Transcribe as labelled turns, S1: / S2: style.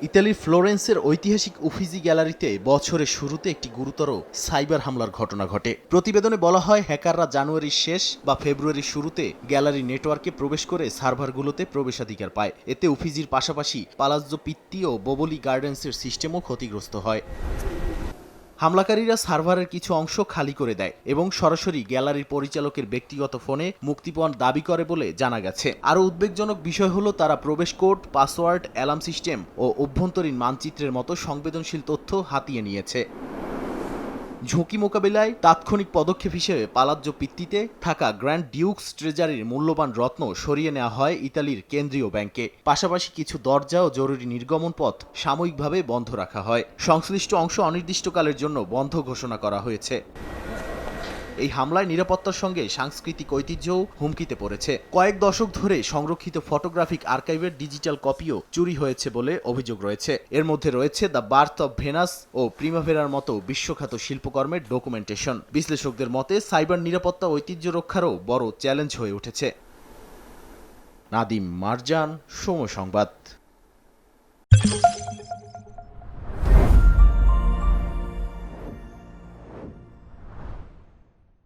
S1: ইতালির ফ্লোরেন্সের ঐতিহাসিক উফিজি গ্যালারিতে বছরের শুরুতে একটি গুরুতর সাইবার হামলার ঘটনা ঘটে। প্রতিবেদনে বলা হয়, হ্যাকাররা জানুয়ারির শেষ বা ফেব্রুয়ারির শুরুতে গ্যালারি নেটওয়ার্কে প্রবেশ করে সার্ভারগুলোতে প্রবেশাধিকার পায়। এতে উফিজির পাশাপাশি পালাজ্জো পিত্তি ও বোবলি গার্ডেন্সের সিস্টেমও ক্ষতিগ্রস্ত হয়। হামলাকারীরা সার্ভারের কিছু অংশ খালি করে দেয় এবং সরাসরি গ্যালারির পরিচালকের ব্যক্তিগত ফোনে মুক্তিপণ দাবি করে বলে জানা গেছে। আরও উদ্বেগজনক বিষয় হলো, তারা প্রবেশ কোড, পাসওয়ার্ড, অ্যালার্ম সিস্টেম ও অভ্যন্তরীণ মানচিত্রের মতো সংবেদনশীল তথ্য হাতিয়ে নিয়েছে। ঝুঁকি মোকাবিলায় তাৎক্ষণিক পদক্ষেপ হিসেবে পালাজ্জো পিত্তিতে থাকা গ্র্যান্ড ডিউকস ট্রেজারির মূল্যবান রত্ন সরিয়ে নেওয়া হয় ইতালির কেন্দ্রীয় ব্যাংকে। পাশাপাশি কিছু দরজা ও জরুরি নির্গমন পথ সাময়িকভাবে বন্ধ রাখা হয়। সংশ্লিষ্ট অংশ অনির্দিষ্টকালের জন্য বন্ধ ঘোষণা করা হয়েছে। এই হামলায় নিরাপত্তার সঙ্গে সাংস্কৃতিক ঐতিহ্যও হুমকিতে পড়েছে। কয়েক দশক ধরে সংরক্ষিত ফটোগ্রাফিক আর্কাইভের ডিজিটাল কপিও চুরি হয়েছে বলে অভিযোগ রয়েছে। এর মধ্যে রয়েছে দ্য বার্থ অব ভেনাস ও প্রিমাভেরার মতো বিশ্বখ্যাত শিল্পকর্মের ডকুমেন্টেশন। বিশ্লেষকদের মতে, সাইবার নিরাপত্তা ঐতিহ্য রক্ষারও বড় চ্যালেঞ্জ হয়ে উঠেছে। নাদিম মারজান, সময় সংবাদ।